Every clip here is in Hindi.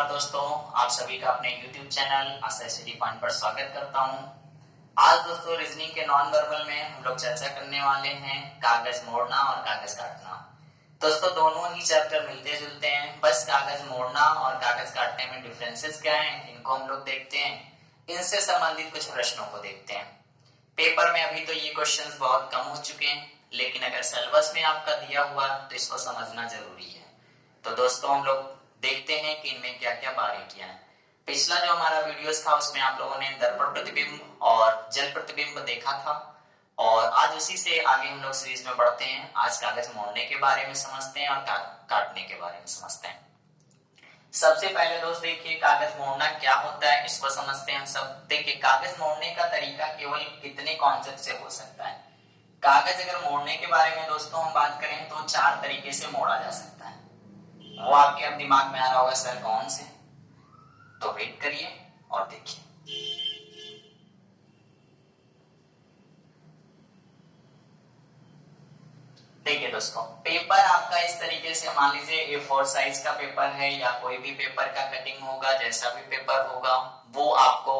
नमस्कार दोस्तों, आप सभी का अपने YouTube चैनल आशा स्टडी पॉइंट पर स्वागत करता हूं। आज दोस्तों रीजनिंग के नॉन वर्बल में हम लोग चर्चा करने वाले हैं कागज मोड़ना और कागज काटना। दोस्तों दोनों ही चैप्टर मिलते जुलते हैं, बस कागज मोड़ना और कागज काटने में डिफरेंसेस क्या हैं इनको हम लोग देखते हैं। इनसे संबंधित कुछ प्रश्नों को देखते हैं। पेपर में अभी तो ये क्वेश्चंस बहुत कम हो चुके हैं, लेकिन अगर सिलेबस में आपका दिया हुआ तो इसको समझना जरूरी है। तो दोस्तों हम लोग देखते हैं कि इनमें क्या क्या बारीकियां हैं। पिछला जो हमारा वीडियोस था उसमें आप लोगों ने दर्पण प्रतिबिंब और जल प्रतिबिंब देखा था, और आज उसी से आगे हम लोग सीरीज में बढ़ते हैं। आज कागज मोड़ने के बारे में समझते हैं और काटने के बारे में समझते हैं। सबसे पहले दोस्त देखिए कागज मोड़ना क्या होता है, इसको समझते हैं हम सब। देखिए कागज मोड़ने का तरीका केवल कितने कॉन्सेप्ट से हो सकता है। कागज अगर मोड़ने के बारे में दोस्तों हम बात करें तो 4 तरीके से मोड़ा जा सकता है। वो आपके अब दिमाग में आ रहा होगा सर कौन से, तो वेट करिए और देखिए। देखिए दोस्तों, पेपर आपका इस तरीके से, मान लीजिए A4 साइज का पेपर है या कोई भी पेपर का कटिंग होगा, जैसा भी पेपर होगा वो आपको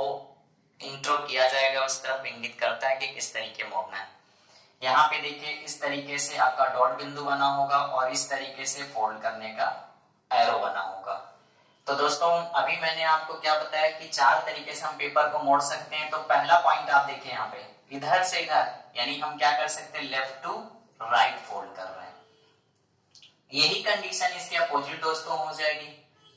इंट्रो किया जाएगा, उस तरफ इंगित करता है कि किस तरीके मोड़ना है। यहाँ पे देखिए इस तरीके से आपका डॉट बिंदु बना होगा और इस तरीके से फोल्ड करने का एरो बना होगा। तो दोस्तों अभी मैंने आपको क्या बताया कि 4 तरीके से हम पेपर को मोड़ सकते हैं। तो पहला पॉइंट आप देखिए यहाँ पे, इधर से इधर, यानी हम क्या कर सकते हैं, लेफ्ट टू राइट फोल्ड कर रहे हैं। यही कंडीशन इसके अपोजिट दोस्तों हो जाएगी।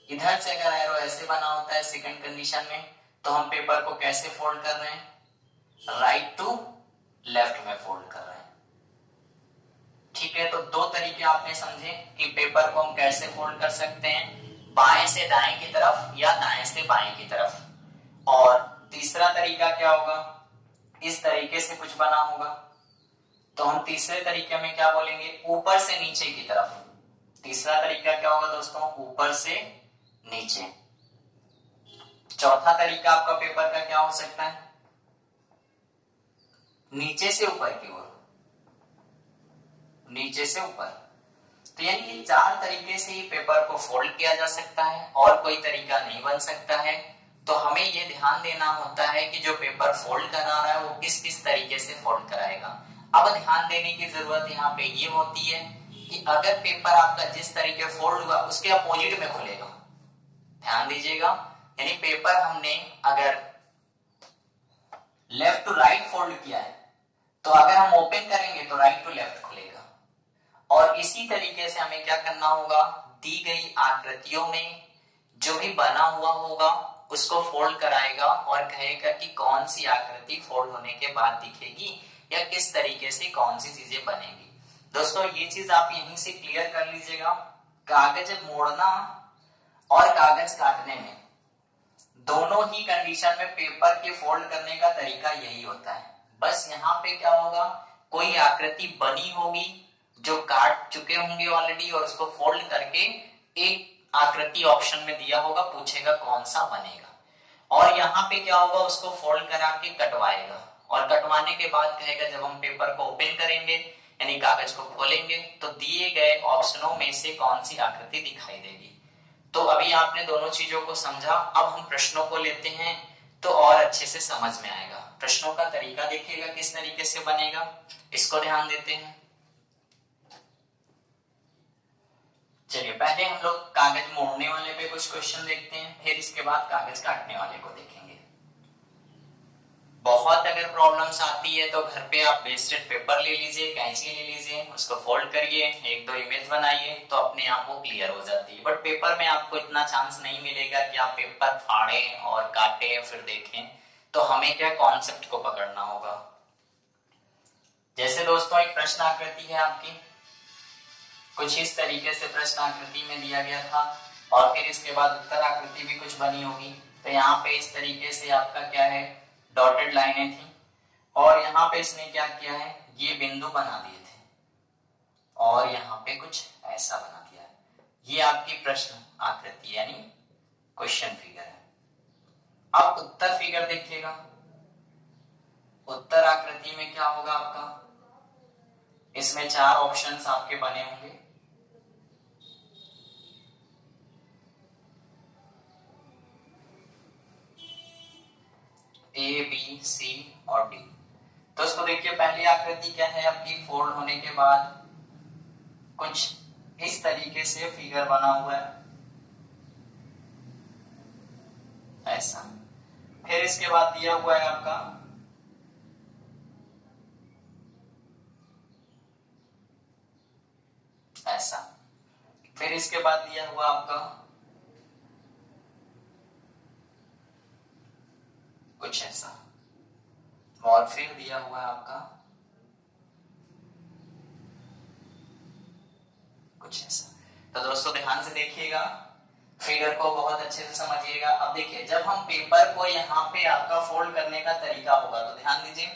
इधर से अगर एरो ऐसे बना होता है सेकंड कंडीशन में, तो हम पेपर को कैसे फोल्ड कर रहे हैं, राइट टू लेफ्ट में फोल्ड कर रहे हैं। ठीक है, तो 2 तरीके आपने समझे कि पेपर को हम कैसे फोल्ड कर सकते हैं, बाएं से दाएं की तरफ या दाएं से बाएं की तरफ। और तीसरा तरीका क्या होगा, इस तरीके से कुछ बना होगा, तो हम तीसरे तरीके में क्या बोलेंगे, ऊपर से नीचे की तरफ। तीसरा तरीका क्या होगा दोस्तों, ऊपर से नीचे। चौथा तरीका आपका पेपर का क्या हो सकता है, नीचे से ऊपर की ओर, नीचे से ऊपर। तो यानी कि 4 तरीके से ही पेपर को फोल्ड किया जा सकता है और कोई तरीका नहीं बन सकता है। तो हमें ये ध्यान देना होता है कि जो पेपर फोल्ड करा रहा है वो किस किस तरीके से फोल्ड कराएगा। अब ध्यान देने की जरूरत यहाँ पे ये होती है कि अगर पेपर आपका जिस तरीके फोल्ड हुआ उसके अपोजिट में खुलेगा, ध्यान दीजिएगा, यानी पेपर हमने अगर लेफ्ट टू राइट फोल्ड किया है तो अगर हम ओपन करेंगे तो राइट टू लेफ्ट खुलेगा। और इसी तरीके से हमें क्या करना होगा, दी गई आकृतियों में जो भी बना हुआ होगा उसको फोल्ड कराएगा और कहेगा कि कौन सी आकृति फोल्ड होने के बाद दिखेगी या किस तरीके से कौन सी चीजें बनेगी। दोस्तों ये चीज आप यहीं से क्लियर कर लीजिएगा, कागज मोड़ना और कागज काटने में दोनों ही कंडीशन में पेपर के फोल्ड करने का तरीका यही होता है। बस यहाँ पे क्या होगा, कोई आकृति बनी होगी जो काट चुके होंगे ऑलरेडी और उसको फोल्ड करके एक आकृति ऑप्शन में दिया होगा, पूछेगा कौन सा बनेगा, और यहाँ पे क्या होगा, उसको फोल्ड करा के कटवाएगा और कटवाने के बाद कहेगा जब हम पेपर को ओपन करेंगे यानी कागज को खोलेंगे तो दिए गए ऑप्शनों में से कौन सी आकृति दिखाई देगी। तो अभी आपने दोनों चीजों को समझा, अब हम प्रश्नों को लेते हैं तो और अच्छे से समझ में आएगा। प्रश्नों का तरीका देखिएगा किस तरीके से बनेगा, इसको ध्यान देते हैं। चलिए पहले हम लोग कागज मोड़ने वाले पे कुछ क्वेश्चन देखते हैं, फिर इसके बाद कागज काटने वाले को देखेंगे। बहुत अगर प्रॉब्लम्स आती है तो घर पे आप वेस्टेड पेपर ले लीजिए, कैंची ले लीजिए, उसको फोल्ड करिए, 1-2 इमेज बनाइए तो अपने आप वो क्लियर हो जाती है। बट पेपर में आपको इतना चांस नहीं मिलेगा कि आप पेपर फाड़े और काटे फिर देखें, तो हमें क्या कॉन्सेप्ट को पकड़ना होगा। जैसे दोस्तों एक प्रश्न आकृति है आपकी, कुछ इस तरीके से प्रश्न आकृति में दिया गया था और फिर इसके बाद उत्तर आकृति भी कुछ बनी होगी। तो यहाँ पे इस तरीके से आपका क्या है, डॉटेड लाइनें थी और यहाँ पे इसने क्या किया है, ये बिंदु बना दिए थे और यहाँ पे कुछ ऐसा बना दिया है। ये आपकी प्रश्न आकृति यानी क्वेश्चन फिगर है। अब उत्तर फिगर देखिएगा, उत्तर आकृति में क्या होगा आपका, इसमें 4 ऑप्शंस आपके बने होंगे। ए बी सी और डी। दोस्तों देखिए पहली आकृति क्या है आपकी, फोल्ड होने के बाद कुछ इस तरीके से फिगर बना हुआ है ऐसा। फिर इसके बाद दिया हुआ है आपका ऐसा। फिर इसके बाद दिया हुआ आपका कुछ ऐसा, और फिर दिया हुआ है आपका कुछ ऐसा। तो दोस्तों ध्यान से देखिएगा, फिगर को बहुत अच्छे से समझिएगा। अब देखिए जब हम पेपर को यहाँ पे आपका फोल्ड करने का तरीका होगा, तो ध्यान दीजिए,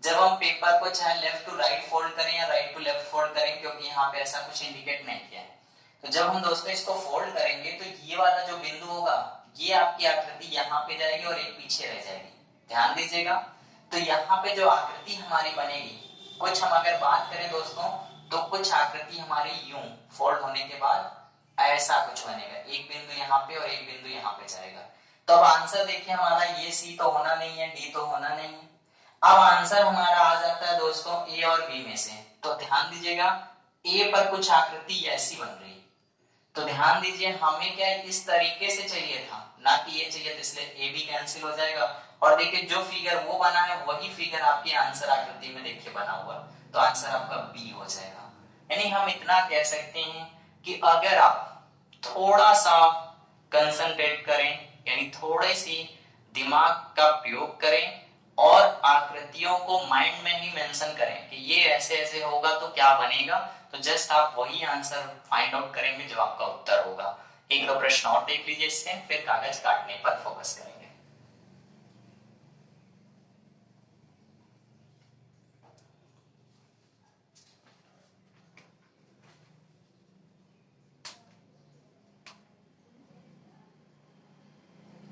जब हम पेपर को चाहे लेफ्ट टू राइट फोल्ड करें या राइट टू लेफ्ट फोल्ड करें, क्योंकि यहाँ पे ऐसा कुछ इंडिकेट नहीं किया है, तो जब हम दोस्तों इसको फोल्ड करेंगे तो ये वाला जो बिंदु होगा, ये आपकी आकृति यहाँ पे जाएगी और एक पीछे रह जाएगी। ध्यान दीजिएगा, तो यहाँ पे जो आकृति हमारी बनेगी, कुछ हम अगर बात करें दोस्तों, तो कुछ आकृति हमारी यूं फोल्ड होने के बाद ऐसा कुछ बनेगा, एक बिंदु यहाँ पे और एक बिंदु यहाँ पे जाएगा। तो अब आंसर देखिए हमारा, ये सी तो होना नहीं है, डी तो होना नहीं है। अब आंसर हमारा आ जाता है दोस्तों ए और बी में से। तो ध्यान दीजिएगा, ए पर कुछ आकृति ऐसी बन रही, तो ध्यान दीजिए हमें क्या इस तरीके से चाहिए था, ना कि ये चाहिए, तो इसलिए ए भी कैंसिल हो जाएगा। और देखिए जो फिगर वो बना है वही फिगर आपके आंसर आकृति में देखिए बना हुआ, तो आंसर आपका बी हो जाएगा। यानी हम इतना कह सकते हैं कि अगर आप थोड़ा सा कंसंट्रेट करें, यानी थोड़े सी दिमाग का प्रयोग करें और आकृतियों को माइंड में ही मेंशन करें कि ये ऐसे ऐसे होगा तो क्या बनेगा, तो जस्ट आप वही आंसर फाइंड आउट करेंगे जो आपका उत्तर होगा। एक दो प्रश्न और देख लीजिए इससे, फिर कागज काटने पर फोकस करेंगे।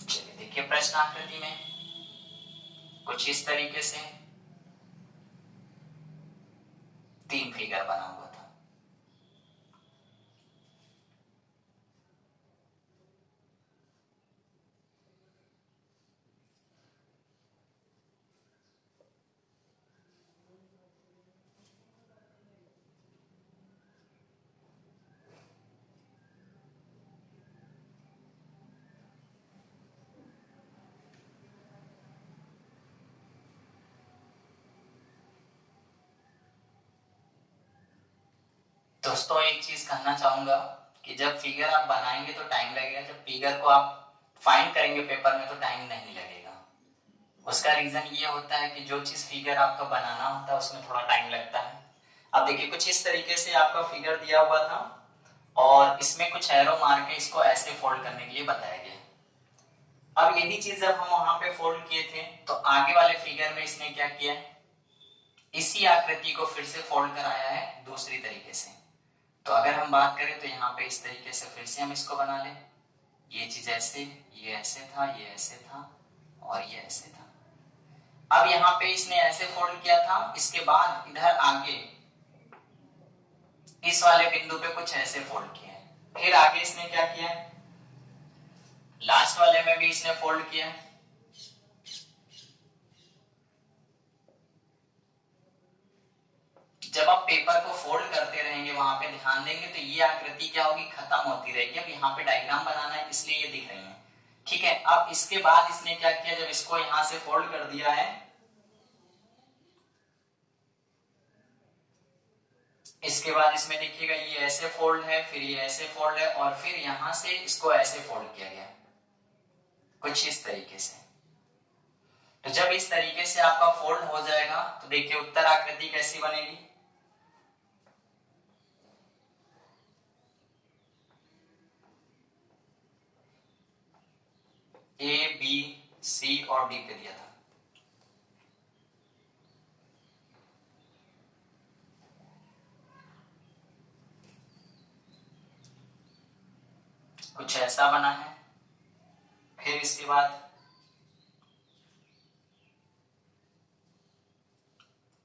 चलिए देखिए प्रश्न आकृति में कुछ इस तरीके से तीन फिगर बना हुआ था। दोस्तों एक चीज कहना चाहूंगा कि जब फिगर आप बनाएंगे तो टाइम लगेगा, जब फिगर को आप फाइंड करेंगे पेपर में तो टाइम नहीं लगेगा। उसका रीजन ये होता है कि जो चीज फिगर आपका बनाना होता है उसमें थोड़ा टाइम लगता है। अब देखिए कुछ इस तरीके से आपका फिगर दिया हुआ था और इसमें कुछ एरो मार के इसको ऐसे फोल्ड करने के लिए बताया गया। अब यही चीज जब हम वहां पे फोल्ड किए थे तो आगे वाले फिगर में इसने क्या किया, इसी आकृति को फिर से फोल्ड कराया है दूसरी तरीके से। तो अगर हम बात करें तो यहाँ पे इस तरीके से फिर से हम इसको बना लें, ये चीज ऐसे, ये ऐसे था, ये ऐसे था और ये ऐसे था। अब यहाँ पे इसने ऐसे फोल्ड किया था, इसके बाद इधर आगे इस वाले बिंदु पे कुछ ऐसे फोल्ड किया है, फिर आगे इसने क्या किया, लास्ट वाले में भी इसने फोल्ड किया। जब आप पेपर को फोल्ड करते रहेंगे वहां पे ध्यान देंगे तो ये आकृति क्या होगी, खत्म होती रहेगी। अब यहाँ पे डायग्राम बनाना है इसलिए ये दिख रही है, ठीक है। अब इसके बाद इसने क्या किया, जब इसको यहां से फोल्ड कर दिया है, इसके बाद इसमें देखिएगा ये ऐसे फोल्ड है, फिर ये ऐसे फोल्ड है और फिर यहां से इसको ऐसे फोल्ड किया गया कुछ इस तरीके से। तो जब इस तरीके से आपका फोल्ड हो जाएगा तो देखिए उत्तर आकृति कैसी बनेगी, ए बी सी और डी पे दिया था। कुछ ऐसा बना है, फिर इसके बाद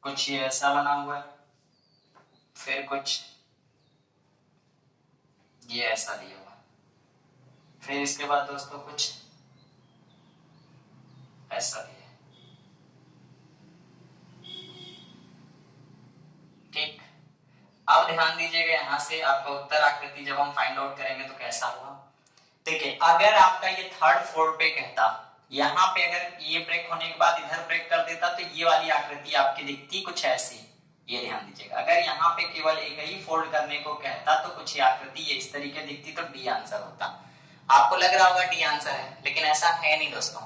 कुछ ये ऐसा बना हुआ है, फिर कुछ ये ऐसा दिया हुआ, फिर इसके बाद दोस्तों कुछ ऐसा दिया है। ध्यान दीजिएगा, यहाँ से आपका उत्तर आकृति जब हम फाइंड आउट करेंगे तो कैसा होगा। देखिए अगर आपका ये थर्ड फ्लोर पे कहता, यहाँ पे अगर ये ब्रेक होने के बाद इधर ब्रेक कर देता तो ये वाली आकृति आपकी दिखती कुछ ऐसी। ये ध्यान दीजिएगा, अगर यहाँ पे केवल एक ही फोल्ड करने को कहता तो कुछ आकृति ये इस तरीके दिखती, तो डी आंसर होता। आपको लग रहा होगा डी आंसर है, लेकिन ऐसा है नहीं दोस्तों।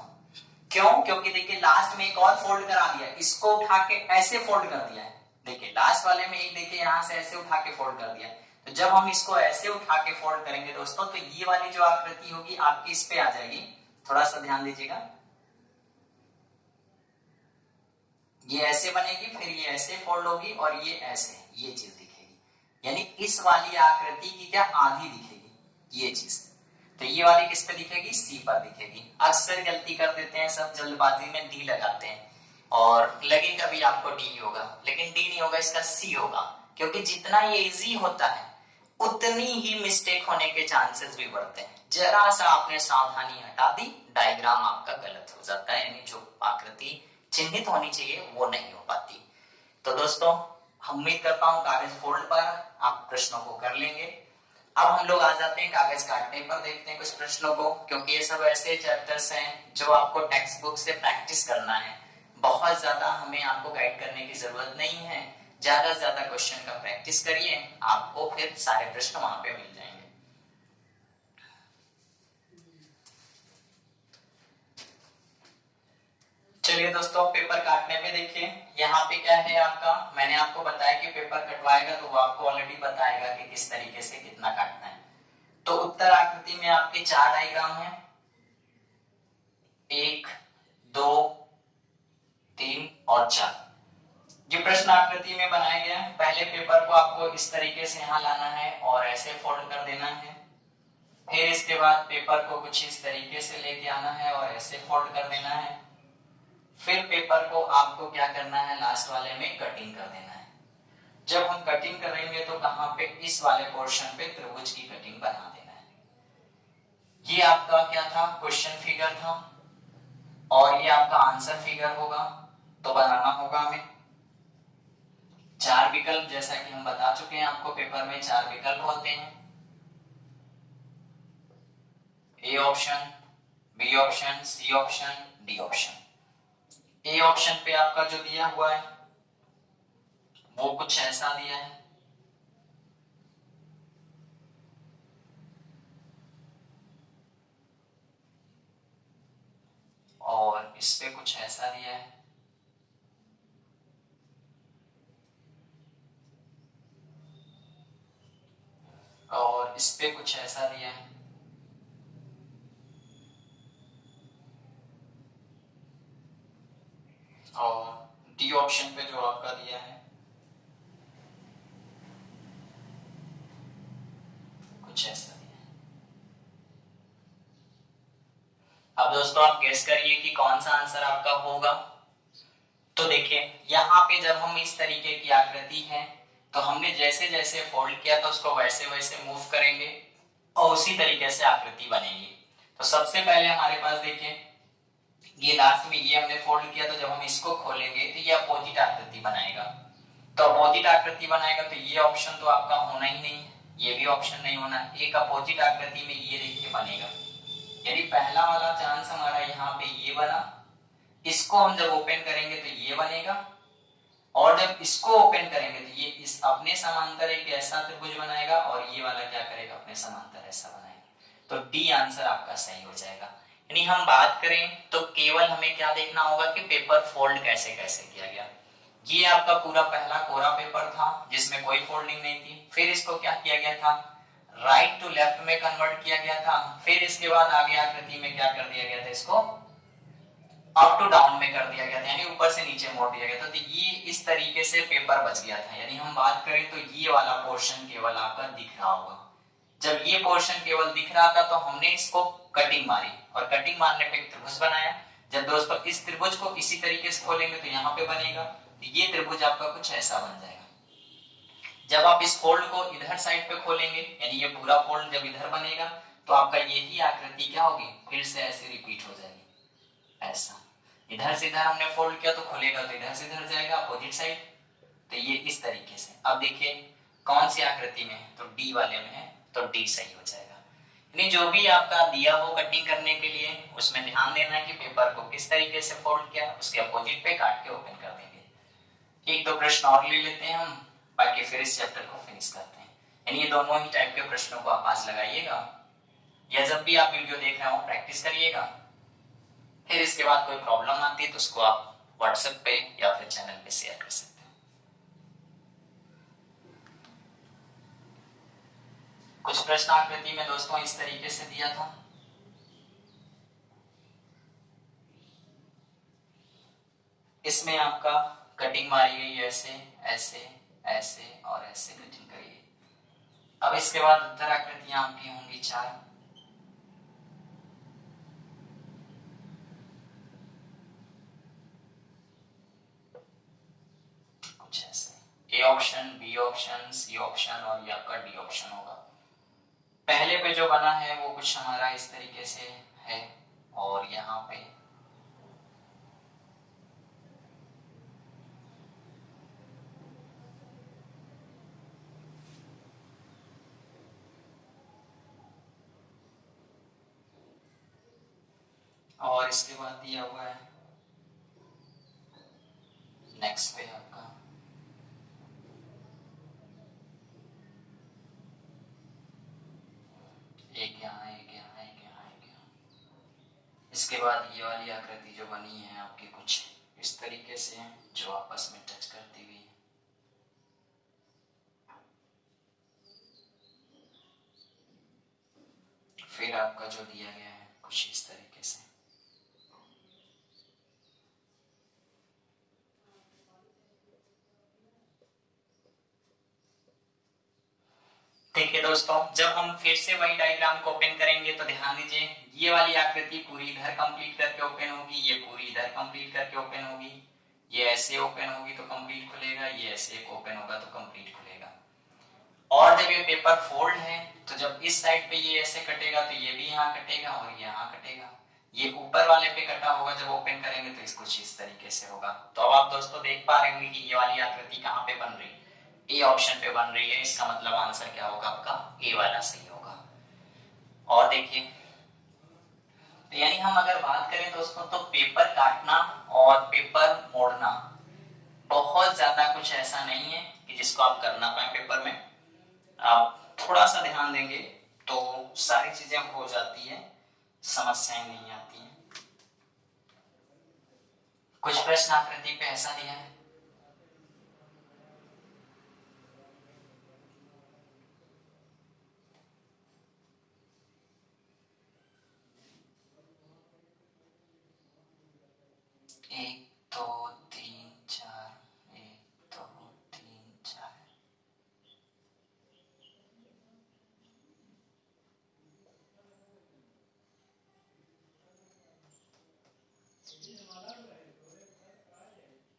क्यों? क्योंकि देखिए लास्ट में एक और फोल्ड करा दिया, इसको उठा के ऐसे फोल्ड कर दिया है। देखिए लास्ट वाले में एक देखिए यहाँ से ऐसे उठा के फोल्ड कर दिया, तो जब हम इसको ऐसे उठा के फोल्ड करेंगे दोस्तों तो ये वाली जो आकृति होगी आपकी इस पे आ जाएगी। थोड़ा सा ध्यान दीजिएगा, ये ऐसे बनेगी, फिर ये ऐसे फोल्ड होगी और ये ऐसे, ये चीज दिखेगी। यानी इस वाली आकृति की क्या आधी दिखेगी ये चीज। तो ये वाली किस पे दिखेगी? सी पर दिखेगी। अक्सर गलती कर देते हैं सब, जल्दबाजी में डी लगाते हैं और लगे कभी आपको डी होगा, लेकिन डी नहीं होगा, इसका सी होगा। क्योंकि जितना ये इजी होता है उतनी ही मिस्टेक होने के चांसेस भी बढ़ते हैं। जरा सा आपने सावधानी हटा दी, डायग्राम आपका गलत हो जाता है, यानी जो आकृति चिन्हित होनी चाहिए वो नहीं हो पाती। तो दोस्तों उम्मीद करता हूं कागज फोल्ड पर आप प्रश्नों को कर लेंगे। अब हम लोग आ जाते हैं कागज काटने पर, देखते हैं कुछ प्रश्नों को, क्योंकि ये सब ऐसे चैप्टर्स हैं जो आपको टेक्स्ट बुक से प्रैक्टिस करना है। बहुत ज्यादा हमें आपको गाइड करने की जरूरत नहीं है, ज्यादा से ज्यादा क्वेश्चन का प्रैक्टिस करिए, आपको फिर सारे प्रश्न वहां पे मिल जाएंगे। चलिए दोस्तों पेपर काटने में देखिए यहाँ पे क्या है आपका, मैंने आपको बताया कि पेपर कटवाएगा तो वो आपको ऑलरेडी बताएगा कि किस तरीके से कितना काटना है। तो उत्तर आकृति में आपके 4 डायग्राम है, 1 2 3 और 4। ये प्रश्न आकृति में बनाया गया है। पहले पेपर को आपको इस तरीके से यहाँ लाना है और ऐसे फोल्ड कर देना है, फिर इसके बाद पेपर को कुछ इस तरीके से लेके आना है और ऐसे फोल्ड कर देना है, फिर पेपर को आपको क्या करना है, लास्ट वाले में कटिंग कर देना है। जब हम कटिंग करेंगे तो कहां पे, इस वाले पोर्शन पे त्रिभुज की कटिंग बना देना है। ये आपका क्या था, क्वेश्चन फिगर था और ये आपका आंसर फिगर होगा। तो बनाना होगा हमें 4 विकल्प, जैसा कि हम बता चुके हैं आपको पेपर में 4 विकल्प होते हैं, A option, B option, C option, D option. A option पे आपका जो दिया हुआ है वो कुछ ऐसा दिया है, और इस पे कुछ ऐसा दिया है, और इस पे कुछ ऐसा दिया है, और डी ऑप्शन पे जो आपका दिया है कुछ ऐसा दिया है। अब दोस्तों आप गेस करिए कि कौन सा आंसर आपका होगा। तो देखिए यहाँ पे जब हम इस तरीके की आकृति है तो हमने जैसे जैसे फोल्ड किया तो उसको वैसे वैसे मूव करेंगे और उसी तरीके से आकृति बनेगी। तो सबसे पहले हमारे पास देखिए ये लास्ट में ये हमने फोल्ड किया, तो जब हम इसको खोलेंगे तो ये अपोजिट आकृति बनाएगा। तो अपोजिट आकृति बनाएगा तो ये ऑप्शन तो आपका होना ही नहीं, ये भी ऑप्शन नहीं होना। एक अपोजिट आकृति में ये देखिए बनेगा, यानी पहला वाला चांस हमारा यहाँ पे ये बना, इसको हम जब ओपन करेंगे तो ये बनेगा, और जब इसको ओपन करेंगे तो ये इस अपने समांतर एक ऐसा त्रिभुज बनाएगा और ये वाला क्या करेगा, अपने समांतर ऐसा बनाएगा। तो डी आंसर आपका सही हो जाएगा। यानी हम बात करें तो केवल हमें क्या देखना होगा कि पेपर फोल्ड कैसे कैसे किया गया। ये आपका पूरा पहला कोरा पेपर था जिसमें कोई फोल्डिंग नहीं थी, फिर इसको क्या किया गया था, राइट टू लेफ्ट में कन्वर्ट किया गया था, फिर इसके बाद आगे आकृति में क्या कर दिया गया था, इसको अप टू डाउन में कर दिया गया था, यानी ऊपर से नीचे मोड़ दिया गया था। तो ये इस तरीके से पेपर बच गया था। यानी हम बात करें तो ये वाला पोर्शन केवल आपका दिख रहा होगा। जब ये पोर्शन केवल दिख रहा था तो हमने इसको कटिंग मारी और कटिंग मारने पे एक त्रिभुज बनाया। जब दोस्तों इस त्रिभुज को इसी तरीके से खोलेंगे तो यहाँ पे बनेगा, तो ये त्रिभुज आपका कुछ ऐसा बन जाएगा। जब आप इस फोल्ड को इधर साइड पे खोलेंगे, यानी ये पूरा फोल्ड जब इधर बनेगा तो आपका यही आकृति क्या होगी, फिर से ऐसे रिपीट हो जाएगी। ऐसा इधर से इधर हमने फोल्ड किया तो खुलेगा, तो इधर से इधर जाएगा अपोजिट साइड। तो ये इस तरीके से। अब देखिए कौन सी आकृति में है? तो डी वाले में है, तो डी सही हो जाएगा। यानी जो भी आपका दिया हो कटिंग करने के लिए, उसमें ध्यान देना है कि पेपर को किस तरीके से फोल्ड किया, उसके अपोजिट पे काट के ओपन कर देंगे। एक दो प्रश्न और ले लेते हैं हम, बाकी फिर इस चैप्टर को फिनिश करते हैं। यानी ये दोनों ही टाइप के प्रश्नों को आप आज लगाइएगा, या जब भी आप वीडियो देख रहे हो प्रैक्टिस करिएगा। फिर इसके बाद कोई प्रॉब्लम आती है तो उसको आप व्हाट्सएप पे या फिर चैनल पे शेयर कर सकते हैं। कुछ प्रश्न आकृति में दोस्तों इस तरीके से दिया था। इसमें आपका कटिंग मारी गई ऐसे ऐसे ऐसे और ऐसे कटिंग करिए। अब इसके बाद उत्तर आकृतियां आपकी होंगी 4। कुछ ऐसे, A option, B option, C option और ये आपका डी ऑप्शन होगा। पहले पे जो बना है वो कुछ हमारा इस तरीके से है, और यहाँ पे और इसके बाद दिया हुआ है नेक्स्ट पे आपका एक यहाँ एक यहाँ एक यहाँ एक यहाँ। इसके बाद ये वाली आकृति जो बनी है आपकी कुछ इस तरीके से है, जो आपस में टच करती हुई है। फिर आपका जो दिया गया है कुछ इस तरीके से। देखिए दोस्तों, जब हम फिर से वही डायग्राम को ओपन करेंगे तो ध्यान दीजिए, ये वाली आकृति पूरी इधर कंप्लीट करके ओपन होगी, ये पूरी इधर कंप्लीट करके ओपन होगी, ये ऐसे ओपन होगी तो कंप्लीट खुलेगा, ये ऐसे ओपन होगा तो कंप्लीट खुलेगा। और जब ये पेपर फोल्ड है तो जब इस साइड पे ये ऐसे कटेगा तो ये भी यहाँ कटेगा और ये यहाँ कटेगा। ये ऊपर वाले पे कटा होगा, जब ओपन करेंगे तो इसको इस तरीके से होगा। तो अब आप दोस्तों देख पा रहे होंगे कि ये वाली आकृति कहाँ पे बन रही है, ए ऑप्शन पे बन रही है। इसका मतलब आंसर क्या होगा आपका, ए वाला सही होगा। और देखिए, यानी हम अगर बात करें दोस्तों तो पेपर काटना और पेपर मोड़ना बहुत ज्यादा कुछ ऐसा नहीं है कि जिसको आप कर ना पाए। पेपर में आप थोड़ा सा ध्यान देंगे तो सारी चीजें हो जाती है, समस्याएं नहीं आती हैं। कुछ प्रश्न आकृति पे ऐसा दिया है, एक दो तीन चार, एक दो तीन चार।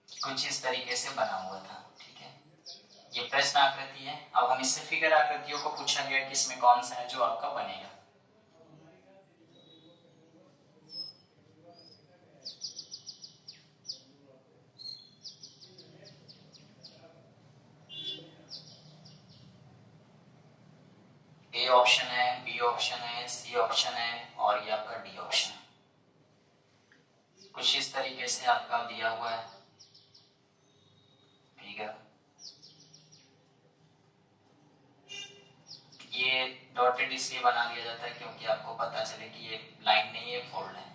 कुछ इस तरीके से बना हुआ था, ठीक है। ये प्रश्न आकृति है। अब हम इससे फिगर आकृतियों को पूछा गया कि इसमें कौन सा है जो आपका बनेगा। ए ऑप्शन है, बी ऑप्शन है, सी ऑप्शन है और ये आपका डी ऑप्शन है। कुछ इस तरीके से आपका दिया हुआ है फिगर। ये डॉटेड इसलिए बना दिया जाता है क्योंकि आपको पता चले कि ये लाइन नहीं है, फोल्ड है।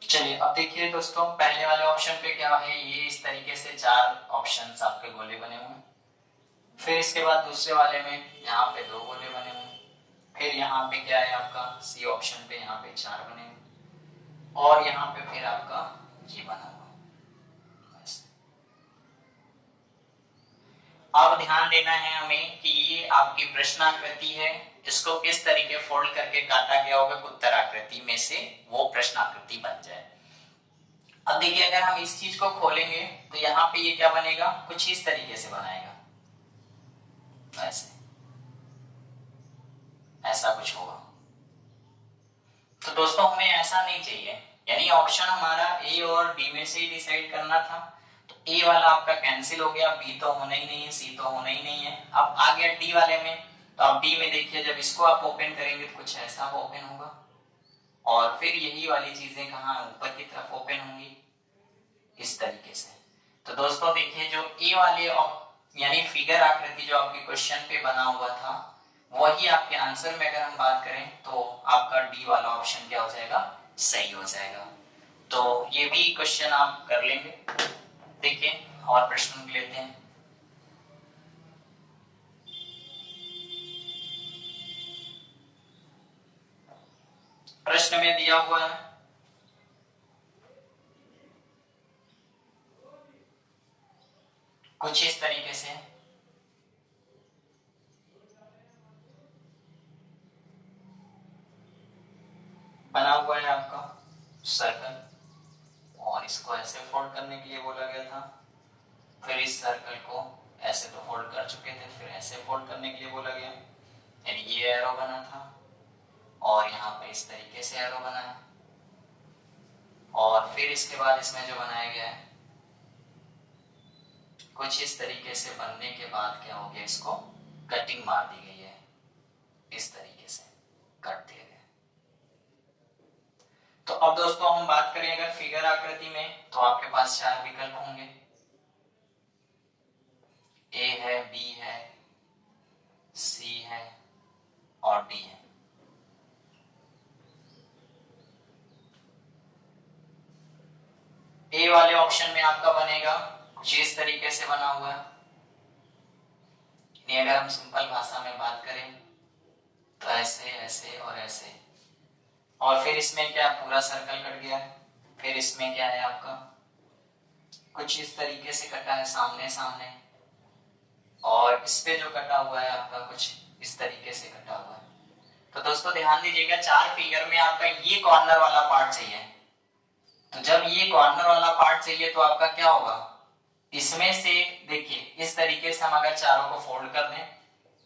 चलिए अब देखिए दोस्तों, पहले वाले ऑप्शन पे क्या है, ये इस तरीके से 4 ऑप्शंस आपके गोले बने हुए हैं। फिर इसके बाद दूसरे वाले में यहाँ पे 2 गोले बने हुए हैं। फिर यहाँ पे क्या है आपका सी ऑप्शन पे यहाँ पे 4 बने हुए, और यहाँ पे फिर आपका ये बना हुआ। अब ध्यान देना है हमें कि ये आपकी प्रश्नाकृति है, इसको किस तरीके फोल्ड करके काटा गया होगा उत्तर आकृति में से वो प्रश्नाकृति बन जाए। अब देखिए, अगर हम इस चीज को खोलेंगे तो यहाँ पे ये क्या बनेगा, कुछ इस तरीके से बनाएगा ऐसे। ऐसा कुछ होगा। तो दोस्तों हमें ऐसा नहीं चाहिए, यानी ऑप्शन हमारा ए और डी में से ही डिसाइड करना था। तो ए वाला आपका कैंसिल हो गया, बी तो होना ही नहीं है, सी तो होना ही नहीं है। अब आ गया डी वाले में, तो अब डी में देखिए जब इसको आप ओपन करेंगे तो कुछ ऐसा ओपन होगा, और फिर यही वाली चीजें कहाँ ऊपर की तरफ ओपन होंगी, इस तरीके से। तो दोस्तों देखिए जो ए वाले यानी फिगर आकृति जो आपके क्वेश्चन पे बना हुआ था, वही आपके आंसर में अगर हम बात करें तो आपका डी वाला ऑप्शन क्या हो जाएगा, सही हो जाएगा। तो ये भी क्वेश्चन आप कर लेंगे। देखिए और प्रश्न लेते हैं। प्रश्न में दिया हुआ है कुछ इस तरीके से, बना हुआ है आपका सर्कल, और इसको ऐसे फोल्ड करने के लिए बोला गया था। फिर इस सर्कल को ऐसे तो फोल्ड कर चुके थे, फिर ऐसे फोल्ड करने के लिए बोला गया, यानी ये एरो बना था, और यहाँ पे इस तरीके से एरो बना है, और फिर इसके बाद इसमें जो बनाया गया है कुछ इस तरीके से बनने के बाद क्या हो गया, इसको कटिंग मार दी गई है, इस तरीके से कट दिए गए। तो अब दोस्तों हम बात करें अगर फिगर आकृति में, तो आपके पास चार विकल्प होंगे, ए है, बी है, सी है और डी है। ए वाले ऑप्शन में आपका बनेगा कुछ इस तरीके से बना हुआ है, अगर हम सिंपल भाषा में बात करें तो ऐसे ऐसे और ऐसे, और फिर इसमें क्या पूरा सर्कल कट गया है। फिर इसमें क्या है आपका कुछ इस तरीके से कटा है सामने सामने, और इस पे जो कटा हुआ है आपका कुछ इस तरीके से कटा हुआ है। तो दोस्तों ध्यान दीजिएगा, चार फिगर में आपका ये कॉर्नर वाला पार्ट चाहिए। तो जब ये कॉर्नर वाला पार्ट चाहिए तो आपका क्या होगा, इसमें से देखिए इस तरीके से हम अगर चारों को फोल्ड कर दें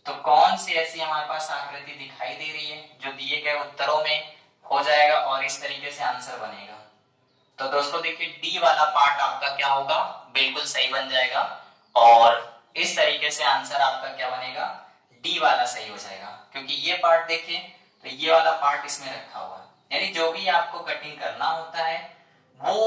तो कौन सी ऐसी हमारे पास आकृति दिखाई दे रही है जो दिए गए उत्तरों में हो जाएगा और इस तरीके से आंसर बनेगा। तो दोस्तों देखिए डी वाला पार्ट आपका क्या होगा, बिल्कुल सही बन जाएगा, और इस तरीके से आंसर आपका क्या बनेगा, डी वाला सही हो जाएगा। क्योंकि ये पार्ट देखिए, तो ये वाला पार्ट इसमें रखा हुआ है, यानी जो भी आपको कटिंग करना होता है वो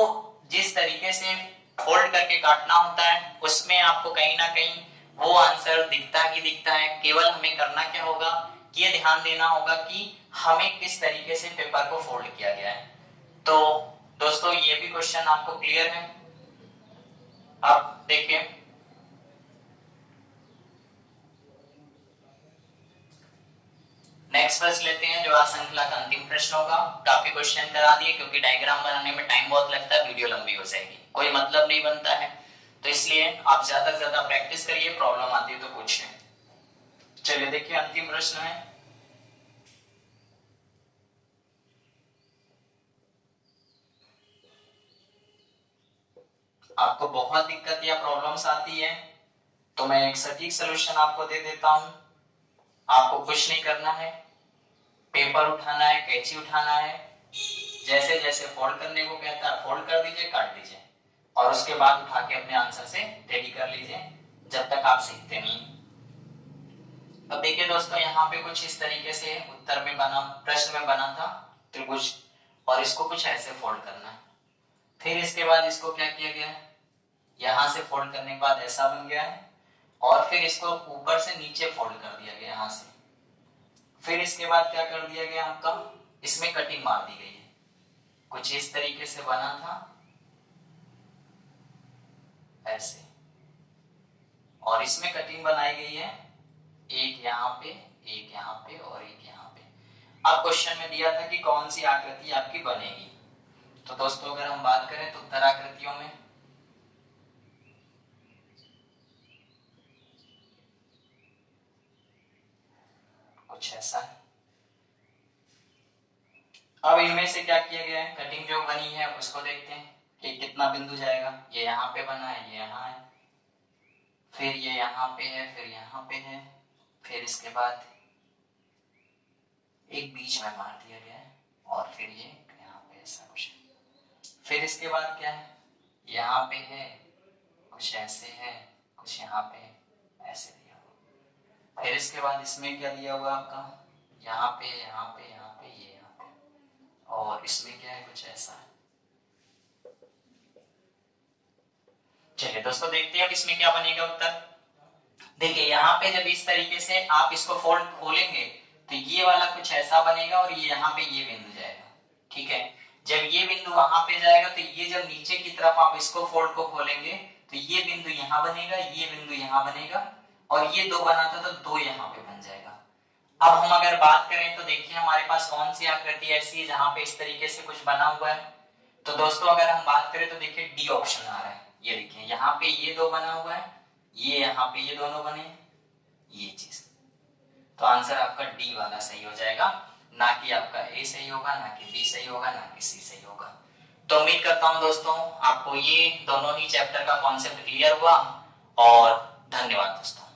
जिस तरीके से फोल्ड करके काटना होता है उसमें आपको कहीं ना कहीं वो आंसर दिखता ही दिखता है। केवल हमें करना क्या होगा, ये ध्यान देना होगा कि हमें किस तरीके से पेपर को फोल्ड किया गया है। तो दोस्तों ये भी क्वेश्चन आपको क्लियर है। अब देखिए नेक्स्ट प्रश्न लेते हैं जो आज श्रृंखला का अंतिम प्रश्न होगा। काफी क्वेश्चन करा दिए क्योंकि डायग्राम बनाने में टाइम बहुत लगता है, वीडियो लंबी हो जाएगी, कोई मतलब नहीं बनता है, तो इसलिए आप ज्यादा से ज्यादा प्रैक्टिस करिए, प्रॉब्लम आती है तो पूछिए। चलिए देखिए अंतिम प्रश्न है, आपको बहुत दिक्कत या प्रॉब्लम्स आती है तो मैं एक सटीक सलूशन आपको दे देता हूं। आपको कुछ नहीं करना है, पेपर उठाना है, कैंची उठाना है, जैसे जैसे फोल्ड करने को कहता है फोल्ड कर दीजिए, काट दीजिए, और उसके बाद उठा के अपने आंसर से रेडी कर लीजिए जब तक आप सीखते नहीं। अब देखिए दोस्तों यहाँ पे कुछ इस तरीके से उत्तर में बना, प्रश्न में बना था त्रिभुज, और इसको कुछ ऐसे फोल्ड करना है। फिर इसके बाद इसको क्या किया गया है, यहां से फोल्ड करने के बाद ऐसा बन गया है, और फिर इसको ऊपर से नीचे फोल्ड कर दिया गया यहां से। फिर इसके बाद क्या कर दिया गया आपका, इसमें कटिंग मार दी गई है, कुछ इस तरीके से बना था ऐसे, और इसमें कटिंग बनाई गई है एक यहाँ पे, एक यहाँ पे और एक यहाँ पे। अब क्वेश्चन में दिया था कि कौन सी आकृति आपकी बनेगी। तो दोस्तों अगर हम बात करें तो उत्तर आकृतियों में कुछ ऐसा है। अब इनमें से क्या किया गया है, कटिंग जो बनी है उसको देखते हैं कि कितना बिंदु जाएगा। ये यहाँ पे बना है, ये यहाँ है, फिर ये यहाँ पे है, फिर यहाँ पे है, फिर इसके बाद एक बीच में मार दिया गया है और फिर ये यहाँ पे ऐसा कुछ है। फिर इसके बाद क्या है, यहाँ पे है कुछ ऐसे है, कुछ यहाँ पे ऐसे दिया हुआ। फिर इसके बाद इसमें क्या दिया हुआ आपका, यहाँ पे यहाँ पे यहाँ पे ये यहाँ पे, और इसमें क्या है कुछ ऐसा है। चलिए दोस्तों देखते हैं अब इसमें क्या बनेगा उत्तर। देखिए यहाँ पे जब इस तरीके से आप इसको फोल्ड खोलेंगे तो ये वाला कुछ ऐसा बनेगा और ये यहाँ पे ये बिंदु जाएगा, ठीक है। जब ये बिंदु वहां पे जाएगा तो ये जब नीचे की तरफ आप इसको फोल्ड को खोलेंगे तो ये बिंदु यहाँ बनेगा, ये बिंदु यहाँ बनेगा, और ये दो बना था तो दो यहाँ पे बन जाएगा। अब हम अगर बात करें तो देखिए हमारे पास कौन सी आकृति ऐसी है जहां पे इस तरीके से कुछ बना हुआ है। तो दोस्तों अगर हम बात करें तो देखिए डी ऑप्शन आ रहा है। ये देखिए यहाँ पे ये दो बना हुआ है, ये यहाँ पे ये दोनों बने, ये चीज। तो आंसर आपका डी वाला सही हो जाएगा, ना कि आपका ए सही होगा, ना कि बी सही होगा, ना कि सी सही होगा। तो उम्मीद करता हूं दोस्तों आपको ये दोनों ही चैप्टर का कॉन्सेप्ट क्लियर हुआ, और धन्यवाद दोस्तों।